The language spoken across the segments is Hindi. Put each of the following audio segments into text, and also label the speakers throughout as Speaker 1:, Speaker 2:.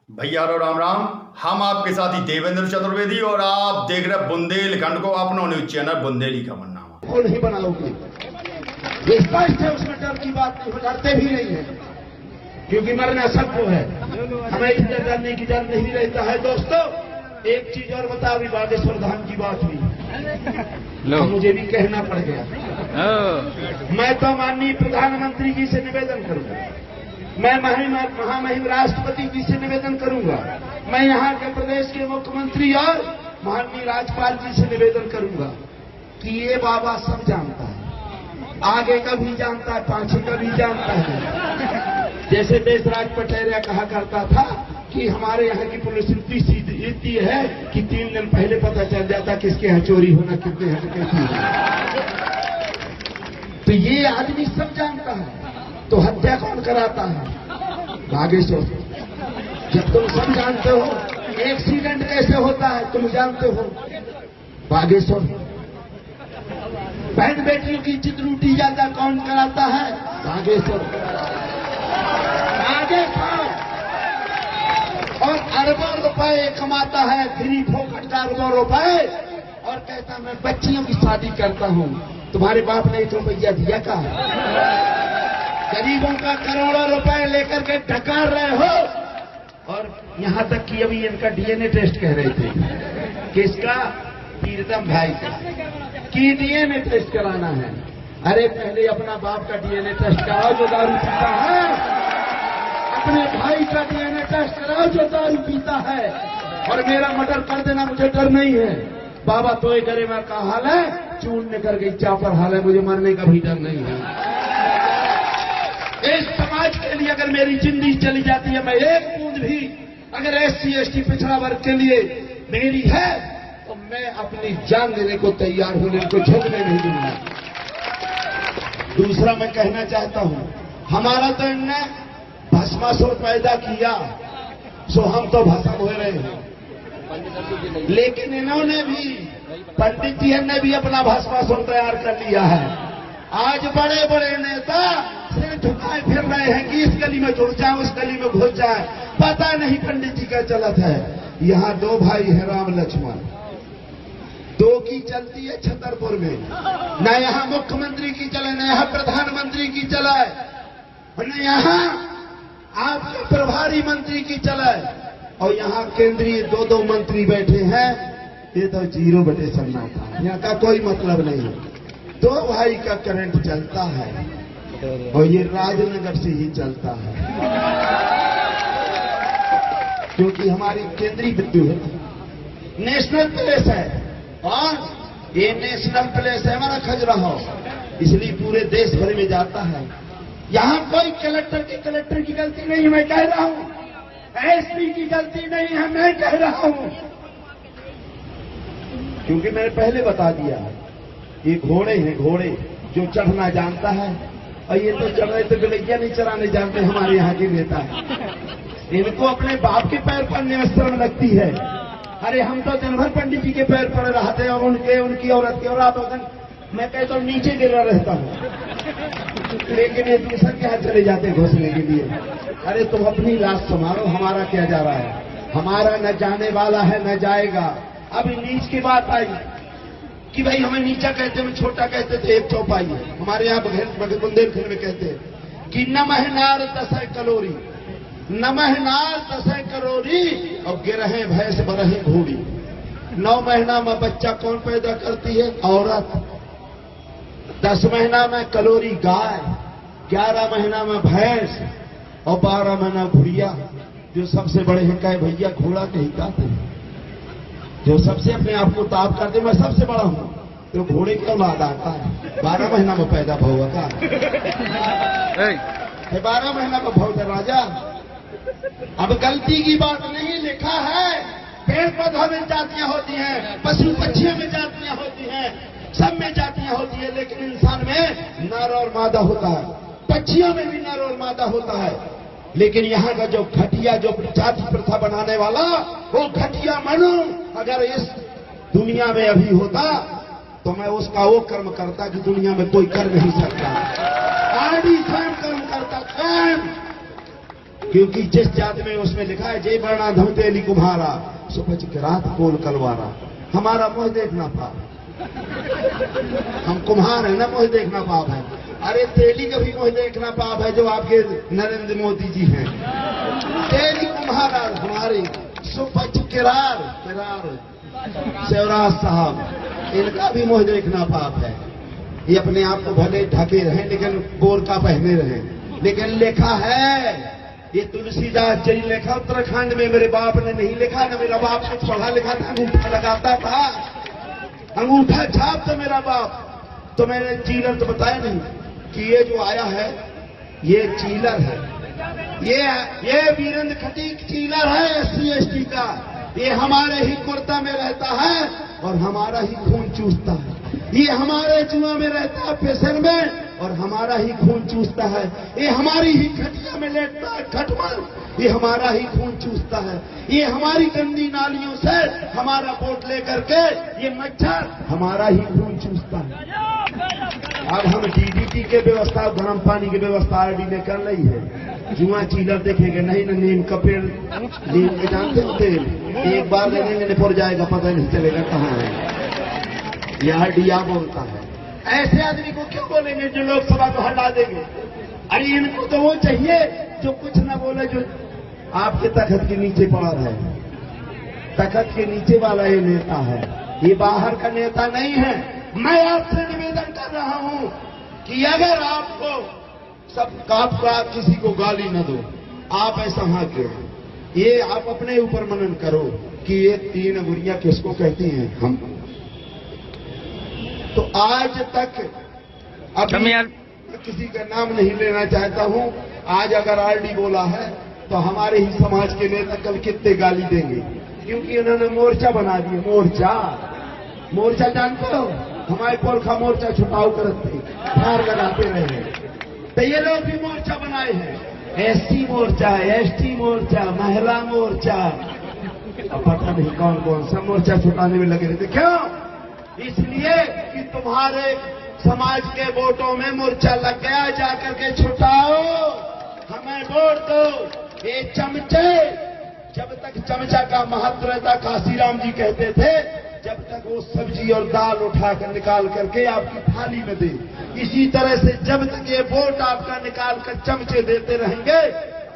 Speaker 1: भैया रो राम राम। हम आपके साथी देवेंद्र चतुर्वेदी और आप देख रहे बुंदेलखंड को अपना न्यूज चैनल बुंदेली का मन्नामा।
Speaker 2: वो नहीं बनाओगे, ये स्पष्ट है, उसमें डर की बात नहीं, डरते भी नहीं है क्योंकि मरना सबको है, हमें इधर डरने की डर नहीं रहता है। दोस्तों एक चीज और बता, अभी बागेश्वर धाम की बात हुई तो मुझे भी कहना पड़ गया। मैं तो माननीय प्रधानमंत्री जी से निवेदन करूंगा, मैं महामहिम राष्ट्रपति जी से निवेदन करूंगा, मैं यहाँ के प्रदेश के मुख्यमंत्री और माननीय राज्यपाल जी से निवेदन करूंगा कि ये बाबा सब जानता है, आगे का भी जानता है, पाछे का भी जानता है। जैसे देशराज पटेरिया कहा करता था कि हमारे यहाँ की पुलिस इतनी है कि 3 दिन पहले पता चल जाता किसके यहाँ चोरी होना, कितने यहाँ कैसी होना। तो ये आदमी सब जानता है, तो हत्या कौन कराता है? बागेश्वर। जब तुम सब जानते हो एक्सीडेंट कैसे होता है तुम जानते हो, बागेश्वर। बहन बेटियों की इज्जत लूटी जाता कौन कराता है? बागेश्वर। आगे और अरबों रुपए कमाता है, फ्री फोकट का अरबों रुपए, और कहता मैं बच्चियों की शादी करता हूं। तुम्हारे बाप ने 1 रुपया दिया का? गरीबों का करोड़ों रुपए लेकर के डकार रहे हो। और यहां तक कि अभी इनका डीएनए टेस्ट कह रहे थे, किसका? प्रीतम भाई का, कि डीएनए टेस्ट कराना है। अरे पहले अपना बाप का डीएनए टेस्ट कराओ जो दारू पीता है, अपने भाई का डीएनए टेस्ट कराओ जो दारू पीता है, और मेरा मर्डर कर देना मुझे डर नहीं है। बाबा तो करे मैं का हाल है, चून कर गई चापर हाल है, मुझे मरने का भी डर नहीं है। इस समाज के लिए अगर मेरी जिंदगी चली जाती है, मैं एक बूंद भी अगर SC ST पिछड़ा वर्ग के लिए मेरी है तो मैं अपनी जान देने को तैयार हूं, इनको झुकने नहीं दूंगा। दूसरा मैं कहना चाहता हूं, हमारा तो इनने भस्मासुर पैदा किया, सो हम तो भस्म हो रहे हैं, लेकिन इन्होंने भी, पंडित जी ने भी अपना भस्मासुर तैयार कर लिया है। आज बड़े बड़े नेता सिर झुकाए फिर रहे हैं कि इस गली में घुस जाए, उस गली में घुस जाए, पता नहीं पंडित जी का चलत है। यहाँ 2 भाई है राम लक्ष्मण, 2 की चलती है छतरपुर में, न यहाँ मुख्यमंत्री की चले, न यहाँ प्रधानमंत्री की चले, न यहाँ आपके प्रभारी मंत्री की चले, और यहाँ केंद्रीय 2 मंत्री बैठे हैं। ये तो 0 सन्ना था, यहाँ का कोई मतलब नहीं। 2 भाई का करंट चलता है और ये राजनगर से ही चलता है, क्योंकि हमारी केंद्रीय विद्युत नेशनल प्लेस है, और ये नेशनल प्लेस है हमारा खजुराहो, इसलिए पूरे देश भर में जाता है। यहाँ कोई कलेक्टर की गलती नहीं है, मैं कह रहा हूँ, SP की गलती नहीं है, मैं कह रहा हूँ, क्योंकि मैंने पहले बता दिया, ये घोड़े हैं, घोड़े जो चढ़ना जानता है, और ये तो चढ़ रहे तो गलैया नहीं चराने जानते हमारे यहाँ के नेता। इनको अपने बाप के पैर पड़ने में शर्म लगती है। अरे हम तो दिन भर पंडित जी के पैर पड़ रहे थे, और उनकी औरत के, और आप मैं कहता हूँ नीचे गिरा रहता हूँ, लेकिन ये दूसरा के हाथ चले जाते घुसने के लिए। अरे तुम अपनी लाश संभालो, हमारा क्या जा रहा है? हमारा न जाने वाला है न जाएगा। अब नीच की बात आई कि भाई हमें नीचा कहते, हमें छोटा कहते थे, एक चौपाई है हमारे यहाँ बुंदेलखंड में कहते हैं कि नमः नार 10 कलोरी, नमः नार 10 कलोरी, और गिरहे भैंस बरहे घोड़ी। 9 महीना में बच्चा कौन पैदा करती है? औरत। 10 महीना में कलोरी गाय, 11 महीना में भैंस, और 12 महीना घुड़िया। जो सबसे बड़े हैं कहे भैया घोड़ा कहीं कहते हैं, जो सबसे अपने आप को ताप करते, मैं सबसे बड़ा हूं, तो घोड़े की औलाद आता है, 12 महीना में पैदा भौवा का, 12 महीना में भौवा राजा। अब गलती की बात नहीं, लिखा है पेड़ पौधों में जातियां होती हैं, पशु पक्षियों में जातियां होती हैं, सब में जातियां होती है, लेकिन इंसान में नर और मादा होता है, पक्षियों में भी नर और मादा होता है। लेकिन यहाँ का जो घटिया, जो जाति प्रथा बनाने वाला, वो घटिया मनु अगर इस दुनिया में अभी होता तो मैं उसका वो कर्म करता कि दुनिया में कोई कर नहीं सकता। आदि स्वयं कर्म करता, स्वयं क्योंकि जिस जात में उसमें लिखा है जय वर्णा धम तेली कुम्हारा सुपच के रात कोल कलवारा। हमारा मुंह देखना पाप, हम कुम्हार है ना, मुंह देखना पाप है। अरे तेली का भी मुंह देखना पाप है जो आपके नरेंद्र मोदी जी हैं। तेली कुम्हारा हमारे सुपच किरार शिवराज साहब, इनका भी मुंह देखना पाप है। ये अपने आप को भले ढके रहें लेकिन बोरका पहने रहें। लेकिन लिखा है, ये तुलसीदास जी लिखा उत्तराखंड में, मेरे बाप ने नहीं लिखा ना, मेरा बाप कुछ पढ़ा लिखा था, अंगूठा लगाता था, अंगूठा छाप था मेरा बाप। तो मैंने चीलर तो बताया नहीं कि ये जो आया है ये चीलर है, ये वीरेंद्र खटीक चीलर है SC ST का। ये हमारे ही कुर्ता में रहता है और हमारा ही खून चूसता है। ये हमारे जुआ में रहता है पेशर में और हमारा ही खून चूसता है। ये हमारी ही खटिया में लेटता है खटमल, ये हमारा ही खून चूसता है। ये हमारी गंदी नालियों से हमारा वोट लेकर के ये मच्छर हमारा ही खून चूसता है। अब हम DDT के व्यवस्था, गर्म पानी की व्यवस्था RD ने कर ली है। जुआ चीलर देखेंगे नहीं ना, नीम का पेड़, नीम के जानते हो तेल, एक बार लेने निपुर जाएगा, पता नहीं चलेगा कहाँ है। यह RDA बोलता है। ऐसे आदमी को क्यों बोलेंगे जो लोकसभा को हटा देंगे? अरे इनको तो वो चाहिए जो कुछ न बोले, जो आपके तखत के नीचे पड़ा रहे। तखत के नीचे वाला ये नेता है, ये बाहर का नेता नहीं है। मैं आपसे निवेदन कर रहा हूं कि अगर आपको आपका किसी को गाली न दो, आप ऐसा हाँके, ये आप अपने ऊपर मनन करो कि ये 3 अंगुरियां किसको कहती हैं, हम। तो आज तक अभी किसी का नाम नहीं लेना चाहता हूं, आज अगर RD बोला है तो हमारे ही समाज के नेता कल कितने गाली देंगे, क्योंकि उन्होंने मोर्चा बना दिया। मोर्चा जानते हो, हमारे पुरखा मोर्चा छुटाव करते हार लगाते रहे, तो ये लोग भी मोर्चा बनाए हैं। SC मोर्चा, ST मोर्चा, महिला मोर्चा, अब पता नहीं कौन कौन सा मोर्चा छुटाने में लगे रहते। क्यों? इसलिए कि तुम्हारे समाज के वोटों में मोर्चा लग गया, जाकर के छुटाओ, हमें वोट दो। ये चमचे, जब तक चमचा का महत्व रहता, काशीराम जी कहते थे, जब तक वो सब्जी और दाल उठाकर निकाल करके आपकी थाली में दे, इसी तरह से जब तक ये वोट आपका निकाल कर चमचे देते रहेंगे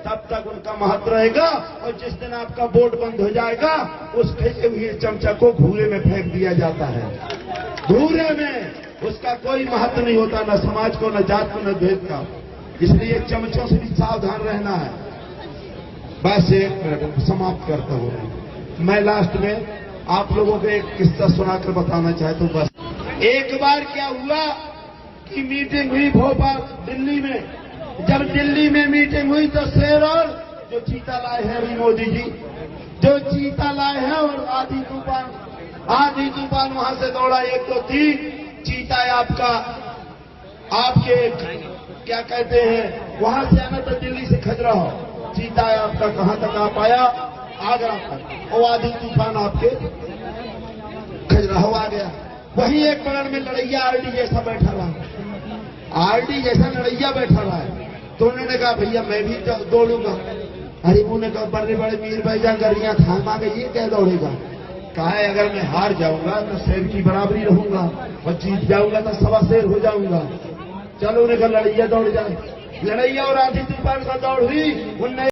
Speaker 2: तब तक उनका महत्व रहेगा। और जिस दिन आपका वोट बंद हो जाएगा, उस फेंके हुए चमचा को घूरे में फेंक दिया जाता है। घूरे में उसका कोई महत्व नहीं होता, न समाज को, न जात को, न भेद का। इसलिए चमचों से भी सावधान रहना है। बस 1 मिनट समाप्त करता हूं। मैं लास्ट में आप लोगों को एक किस्सा सुनाकर बताना चाहता हूं। बस एक बार क्या हुआ कि मीटिंग हुई भोपाल, दिल्ली में। जब दिल्ली में मीटिंग हुई तो शेर और जो चीता लाए हैं अभी मोदी जी, जो चीता लाए हैं, और आधी तूफान वहां से दौड़ा 1 2 3 चीता आपके क्या कहते हैं, वहां से आना तो दिल्ली से खजुराहो, चीता आपका कहां तक आ पाया, आगरा तक। और आधी तूफान आपके खजुराहो आ गया। वहीं एक बगल में लड़ैया RD जैसा बैठा रहा, RD जैसा लड़ैया बैठा रहा है। तो उन्होंने कहा भैया मैं भी दौड़ूंगा। अरे उन्होंने कहा बड़े बड़े मीर भाई गरियां थामा के ये क्या दौड़ेगा? कहा है अगर मैं हार जाऊंगा तो शेर की बराबरी रहूंगा, और जीत जाऊंगा तो 1.25 शेर हो जाऊंगा। चलो उन्हें कहा लड़ैया दौड़ जाए। लड़ैया और आधी तूफान का दौड़ हुई। उनने